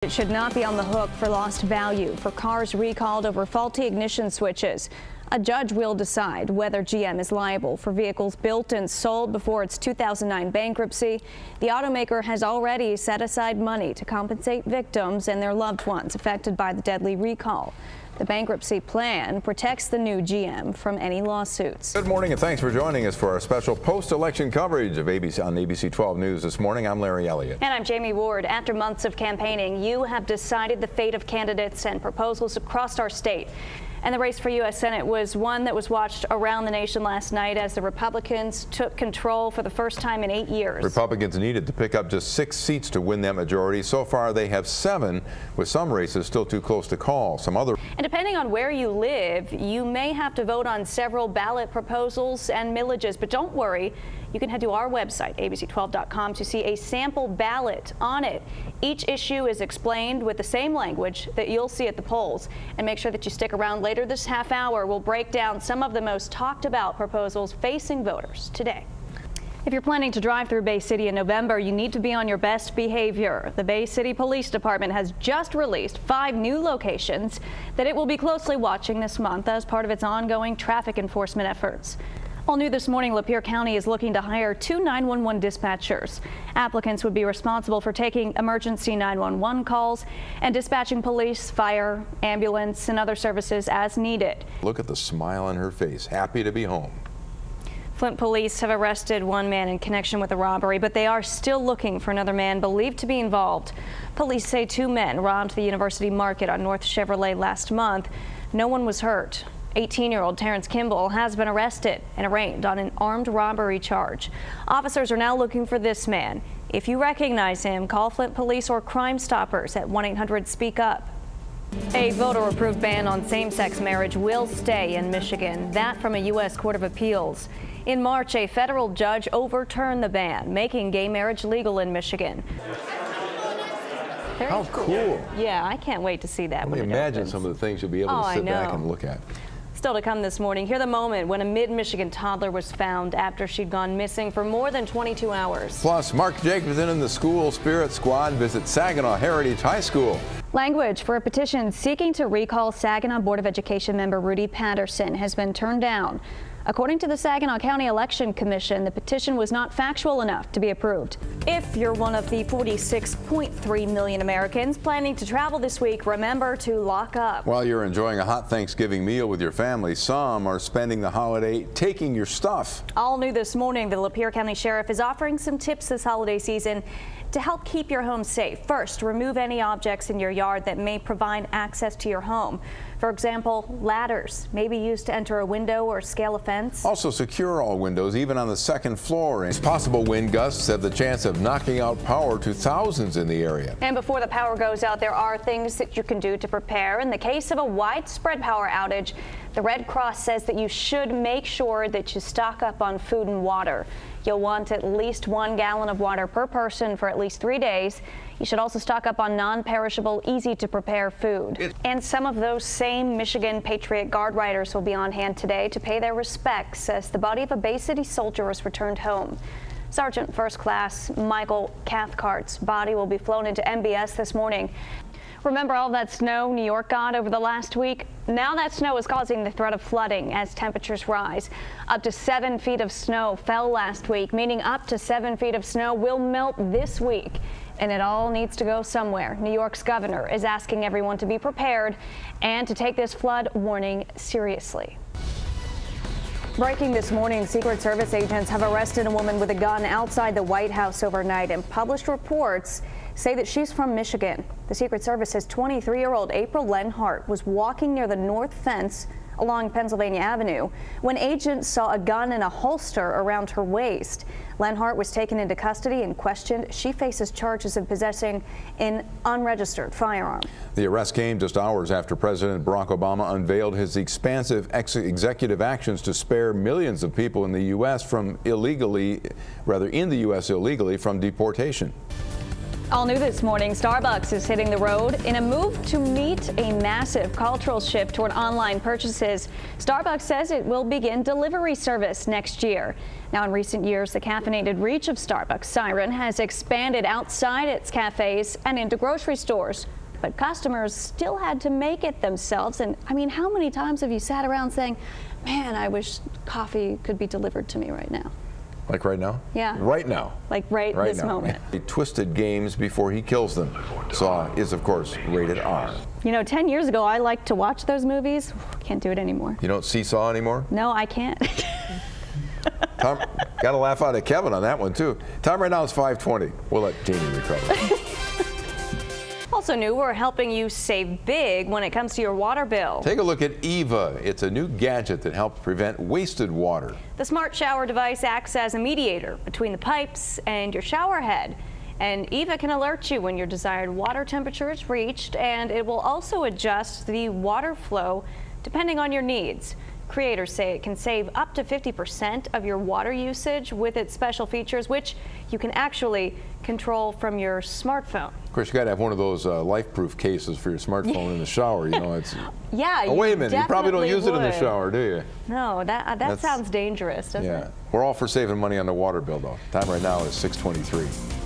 It should not be on the hook for lost value for cars recalled over faulty ignition switches. A judge will decide whether GM is liable for vehicles built and sold before its 2009 bankruptcy. The automaker has already set aside money to compensate victims and their loved ones affected by the deadly recall. The bankruptcy plan protects the new GM from any lawsuits. Good morning and thanks for joining us for our special post-election coverage of ABC 12 News this morning. I'm Larry Elliott. And I'm Jamie Ward. After months of campaigning, you have decided the fate of candidates and proposals across our state. And the race for U.S. Senate was one that was watched around the nation last night as the Republicans took control for the first time in 8 years. Republicans needed to pick up just 6 seats to win that majority. So far, they have 7, with some races still too close to call. And depending on where you live, you may have to vote on several ballot proposals and millages. But don't worry. You can head to our website, abc12.com, to see a sample ballot on it. Each issue is explained with the same language that you'll see at the polls. And make sure that you stick around later this half hour. We'll break down some of the most talked about proposals facing voters today. If you're planning to drive through Bay City in November, you need to be on your best behavior. The Bay City Police Department has just released 5 new locations that it will be closely watching this month as part of its ongoing traffic enforcement efforts. All new this morning, Lapeer County is looking to hire 2 911 dispatchers. Applicants would be responsible for taking emergency 911 calls and dispatching police, fire, ambulance, and other services as needed. Look at the smile on her face, happy to be home. Flint police have arrested 1 man in connection with a robbery, but they are still looking for another man believed to be involved. Police say 2 men robbed the University Market on North Chevrolet last month. No one was hurt. 18-year-old Terrence Kimball has been arrested and arraigned on an armed robbery charge. Officers are now looking for this man. If you recognize him, call Flint Police or Crime Stoppers at 1-800-SPEAK-UP. A voter-approved ban on same-sex marriage will stay in Michigan. That from a U.S. Court of Appeals. In March, a federal judge overturned the ban, making gay marriage legal in Michigan. How cool. Yeah, I can't wait to see that. Let me imagine some of the things you'll be able to sit back and look at. Still to come this morning, hear the moment when a mid-Michigan toddler was found after she'd gone missing for more than 22 hours. Plus, Mark Jacobson and the School Spirit Squad visit Saginaw Heritage High School. Language for a petition seeking to recall Saginaw Board of Education member Rudy Patterson has been turned down. According to the Saginaw County Election Commission, the petition was not factual enough to be approved. If you're one of the 46.3 million Americans planning to travel this week, remember to lock up. While you're enjoying a hot Thanksgiving meal with your family, some are spending the holiday taking your stuff. All new this morning, the Lapeer County Sheriff is offering some tips this holiday season to help keep your home safe. First, remove any objects in your yard that may provide access to your home. For example, ladders may be used to enter a window or scale a fence. Also, secure all windows, even on the 2nd floor. And possible wind gusts have the chance of knocking out power to thousands in the area. And before the power goes out, there are things that you can do to prepare. In the case of a widespread power outage, the Red Cross says that you should make sure that you stock up on food and water. You'll want at least 1 gallon of water per person for at least 3 days. You should also stock up on non-perishable, easy-to-prepare food. And some of those same Michigan Patriot Guard riders will be on hand today to pay their respects as the body of a Bay City soldier is returned home. Sergeant First Class Michael Cathcart's body will be flown into MBS this morning. Remember all that snow New York got over the last week? Now that snow is causing the threat of flooding as temperatures rise. Up to 7 feet of snow fell last week, meaning up to 7 feet of snow will melt this week. And it all needs to go somewhere. New York's governor is asking everyone to be prepared and to take this flood warning seriously. Breaking this morning, Secret Service agents have arrested a woman with a gun outside the White House overnight, and published reports say that she's from Michigan. The Secret Service says 23-year-old April Lenhart was walking near the north fence along Pennsylvania Avenue when agents saw a gun in a holster around her waist. Lenhart was taken into custody and questioned. She faces charges of possessing an unregistered firearm. The arrest came just hours after President Barack Obama unveiled his expansive executive actions to spare millions of people in the U.S. from illegally from deportation. All new this morning, Starbucks is hitting the road in a move to meet a massive cultural shift toward online purchases. Starbucks says it will begin delivery service next year. Now, in recent years, the caffeinated reach of Starbucks Siren has expanded outside its cafes and into grocery stores. But customers still had to make it themselves. And I mean, how many times have you sat around saying, man, I wish coffee could be delivered to me right now? Like right now? Yeah. Right now. Like right this now. moment. He twisted games before he kills them. Saw is, of course, rated R. You know, 10 years ago, I liked to watch those movies. Can't do it anymore. You don't see Saw anymore? No, I can't. Tom, got to laugh out at Kevin on that one, too. Time right now is 5:20. We'll let Jamie recover. Also new, we're helping you save big when it comes to your water bill. Take a look at Eva. It's a new gadget that helps prevent wasted water. The smart shower device acts as a mediator between the pipes and your shower head. And Eva can alert you when your desired water temperature is reached, and it will also adjust the water flow depending on your needs. Creators say it can save up to 50% of your water usage with its special features, which you can actually control from your smartphone. Of course, you got to have one of those life-proof cases for your smartphone in the shower. You know, it's. Yeah. Oh, wait a minute. You probably don't use it in the would. shower, do you? No, that sounds dangerous, doesn't it? Yeah. We're all for saving money on the water bill, though. Time right now is 6:23.